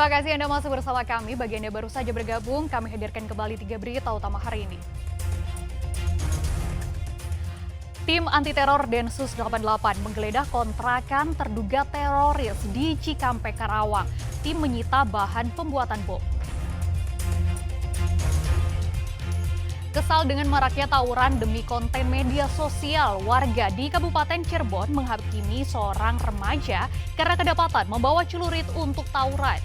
Terima kasih Anda masih bersama kami. Bagi Anda baru saja bergabung, kami hadirkan kembali 3 berita utama hari ini. Tim anti-teror Densus 88 menggeledah kontrakan terduga teroris di Cikampek, Karawang. Tim menyita bahan pembuatan bom. Kesal dengan maraknya tawuran demi konten media sosial, warga di Kabupaten Cirebon menghakimi seorang remaja karena kedapatan membawa celurit untuk tawuran.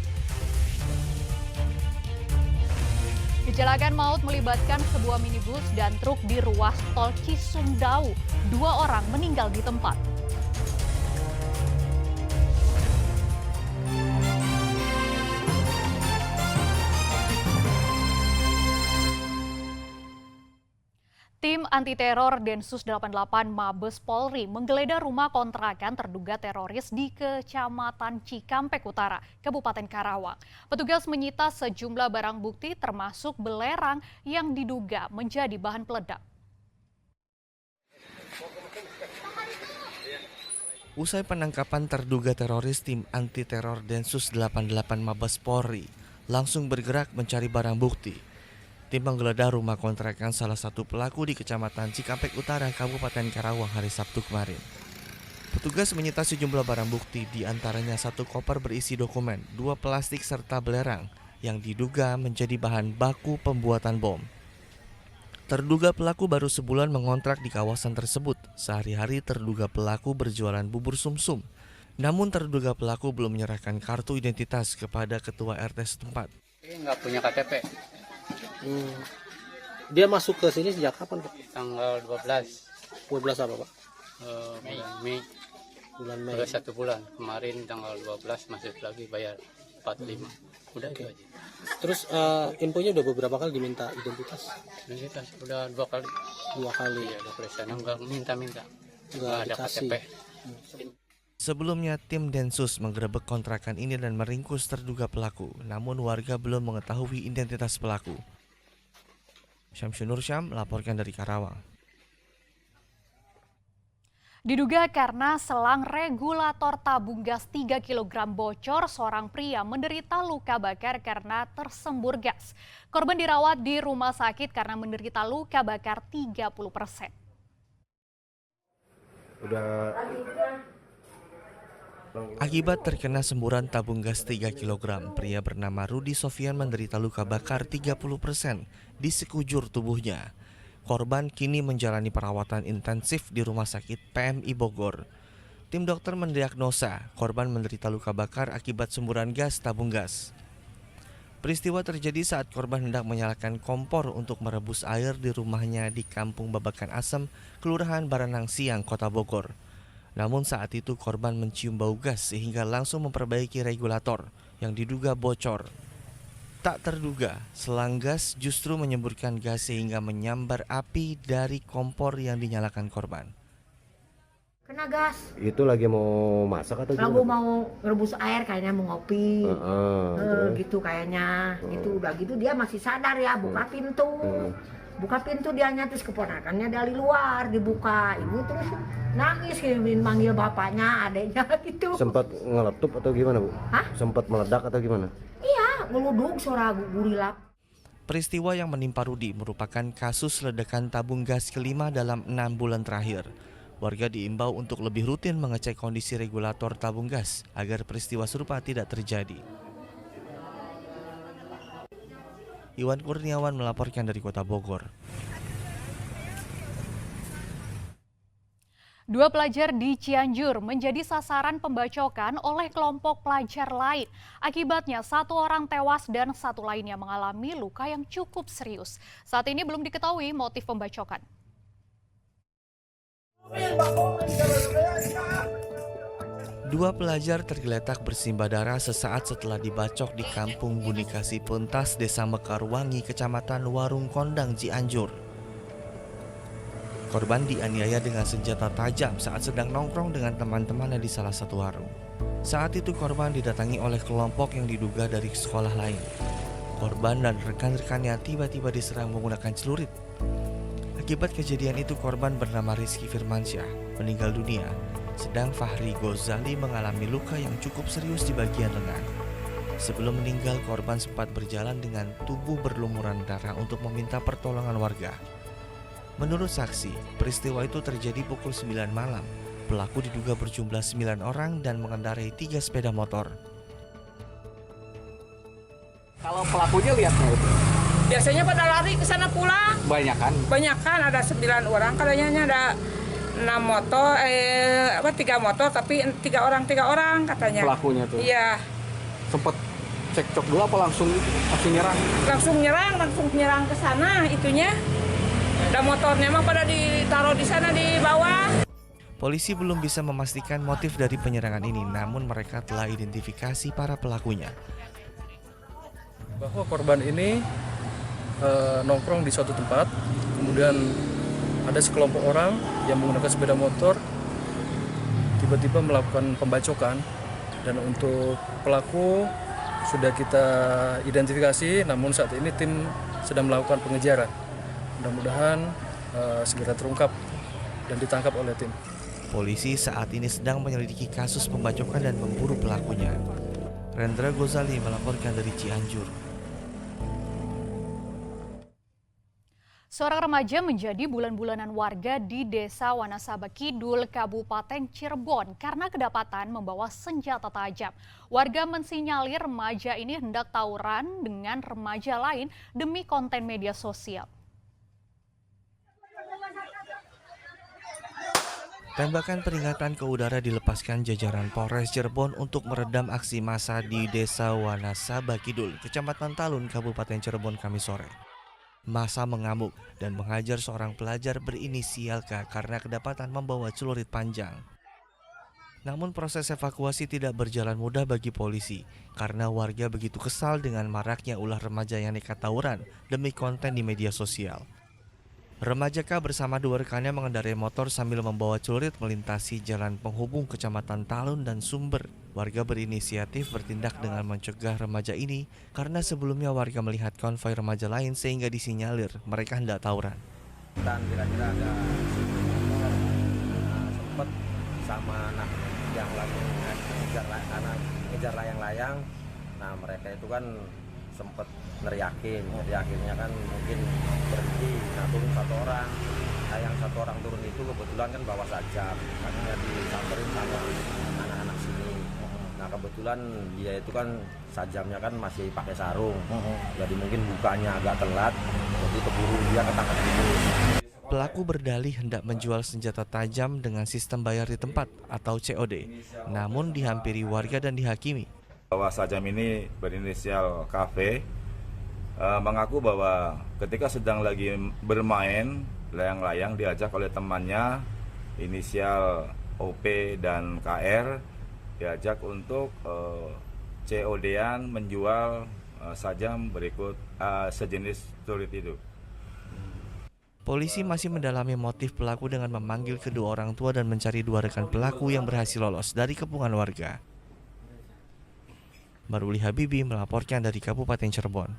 Kecelakaan maut melibatkan sebuah minibus dan truk di ruas tol Cisumdawu. 2 orang meninggal di tempat. Tim anti-teror Densus 88 Mabes Polri menggeledah rumah kontrakan terduga teroris di Kecamatan Cikampek Utara, Kabupaten Karawang. Petugas menyita sejumlah barang bukti termasuk belerang yang diduga menjadi bahan peledak. Usai penangkapan terduga teroris, tim anti-teror Densus 88 Mabes Polri langsung bergerak mencari barang bukti. Tim menggeledah rumah kontrakan salah satu pelaku di Kecamatan Cikampek Utara, Kabupaten Karawang hari Sabtu kemarin. Petugas menyita sejumlah barang bukti, di antaranya 1 koper berisi dokumen, 2 plastik serta belerang yang diduga menjadi bahan baku pembuatan bom. Terduga pelaku baru sebulan mengontrak di kawasan tersebut. Sehari-hari terduga pelaku berjualan bubur sumsum. Namun terduga pelaku belum menyerahkan kartu identitas kepada ketua RT setempat. Nggak punya KTP. Dia masuk ke sini sejak kapan, Pak? Tanggal 12 12 apa, Pak? Mei. Bulan Mei. Udah 1 bulan. Kemarin tanggal 12 masuk lagi bayar 45. Udah itu aja. Terus infonya udah beberapa kali diminta identitas? Identitas udah 2 kali. 2 kali. Iya, 2 kali sana nggak minta-minta. Nggak Nggak ada dikasih. KTP. Sebelumnya tim Densus menggerebek kontrakan ini dan meringkus terduga pelaku. Namun warga belum mengetahui identitas pelaku. Syamsun Nursyam melaporkan dari Karawang. Diduga karena selang regulator tabung gas 3 kg bocor, seorang pria menderita luka bakar karena tersembur gas. Korban dirawat di rumah sakit karena menderita luka bakar 30%. Akibat terkena semburan tabung gas 3 kg, pria bernama Rudi Sofian menderita luka bakar 30% di sekujur tubuhnya. Korban kini menjalani perawatan intensif di Rumah Sakit PMI Bogor. Tim dokter mendiagnosa korban menderita luka bakar akibat semburan gas tabung gas. Peristiwa terjadi saat korban hendak menyalakan kompor untuk merebus air di rumahnya di Kampung Babakan Asem, Kelurahan Baranang Siang, Kota Bogor. Namun saat itu korban mencium bau gas sehingga langsung memperbaiki regulator yang diduga bocor. Tak terduga, selang gas justru menyemburkan gas sehingga menyambar api dari kompor yang dinyalakan korban. Kena gas. Itu lagi mau masak atau Lalu gimana? mau rebus air kayaknya mau ngopi. Terus? Gitu kayaknya. Gitu udah gitu dia masih sadar ya, buka pintu. Buka pintu dianya terus keponakannya dari luar dibuka. Ibu terus nangis manggil bapaknya, adeknya gitu. Sempat ngeletup atau gimana, Bu? Hah? Sempat meledak atau gimana? Iya, ngeluduk suara gurilap. Peristiwa yang menimpa Rudi merupakan kasus ledakan tabung gas kelima dalam 6 bulan terakhir. Warga diimbau untuk lebih rutin mengecek kondisi regulator tabung gas agar peristiwa serupa tidak terjadi. Iwan Kurniawan melaporkan dari Kota Bogor. 2 pelajar di Cianjur menjadi sasaran pembacokan oleh kelompok pelajar lain. Akibatnya 1 orang tewas dan 1 lainnya mengalami luka yang cukup serius. Saat ini belum diketahui motif pembacokan. Dua pelajar tergeletak bersimbah darah sesaat setelah dibacok di Kampung Bunikasi Puntas, Desa Mekarwangi, Kecamatan Warung Kondang, Cianjur. Korban dianiaya dengan senjata tajam saat sedang nongkrong dengan teman-temannya di salah satu warung. Saat itu korban didatangi oleh kelompok yang diduga dari sekolah lain. Korban dan rekan-rekannya tiba-tiba diserang menggunakan celurit. Akibat kejadian itu korban bernama Rizky Firmansyah meninggal dunia, sedang Fahri Gozali mengalami luka yang cukup serius di bagian lengan. Sebelum meninggal, korban sempat berjalan dengan tubuh berlumuran darah untuk meminta pertolongan warga. Menurut saksi, peristiwa itu terjadi pukul 9 malam. Pelaku diduga berjumlah 9 orang dan mengendarai 3 sepeda motor. Kalau pelakunya lihat nggak itu? Biasanya pada lari ke sana pulang. Banyakan ada 9 orang, katanya ada 6 motor, 3 motor tapi 3 orang katanya. Pelakunya tuh. Iya. Sempet cekcok dulu apa langsung nyerang? Langsung nyerang ke sana itunya. Dan motornya mah pada ditaruh di sana di bawah. Polisi belum bisa memastikan motif dari penyerangan ini, namun mereka telah identifikasi para pelakunya. Bahwa korban ini nongkrong di suatu tempat, kemudian ada sekelompok orang yang menggunakan sepeda motor tiba-tiba melakukan pembacokan, dan untuk pelaku sudah kita identifikasi, namun saat ini tim sedang melakukan pengejaran. Mudah-mudahan segera terungkap dan ditangkap oleh tim. Polisi saat ini sedang menyelidiki kasus pembacokan dan memburu pelakunya. Rendra Gozali melaporkan dari Cianjur. Seorang remaja menjadi bulan-bulanan warga di Desa Wanasaba Kidul, Kabupaten Cirebon karena kedapatan membawa senjata tajam. Warga mensinyalir remaja ini hendak tawuran dengan remaja lain demi konten media sosial. Tembakan peringatan ke udara dilepaskan jajaran Polres Cirebon untuk meredam aksi massa di Desa Wanasaba Kidul, Kecamatan Talun, Kabupaten Cirebon Kamis sore. Massa mengamuk dan menghajar seorang pelajar berinisial K karena kedapatan membawa celurit panjang. Namun proses evakuasi tidak berjalan mudah bagi polisi karena warga begitu kesal dengan maraknya ulah remaja yang nekat tawuran demi konten di media sosial. Remaja K bersama 2 rekannya mengendarai motor sambil membawa celurit melintasi jalan penghubung Kecamatan Talun dan Sumber. Warga berinisiatif bertindak dengan mencegah remaja ini karena sebelumnya warga melihat konvoi remaja lain sehingga disinyalir mereka hendak tawuran. Dan kira-kira ada sempat sama anak yang lagi ngejar layang-layang. Nah mereka itu kan sempat neriakin, jadi akhirnya kan mungkin berhenti, nah turun 1 orang. Nah yang 1 orang turun itu kebetulan kan bawa sajam, karena disamperin sama anak-anak sini. Nah kebetulan dia itu kan sajamnya kan masih pakai sarung, jadi mungkin bukanya agak telat, jadi keburu dia ketangkap dulu. Pelaku berdalih hendak menjual senjata tajam dengan sistem bayar di tempat atau COD, namun dihampiri warga dan dihakimi. Bahwa sajam ini berinisial KV mengaku bahwa ketika sedang lagi bermain layang-layang diajak oleh temannya inisial OP dan KR, diajak untuk COD-an menjual sajam berikut sejenis celurit itu. Polisi masih mendalami motif pelaku dengan memanggil kedua orang tua dan mencari 2 rekan pelaku yang berhasil lolos dari kepungan warga. Maruli Habibi melaporkan dari Kabupaten Cirebon.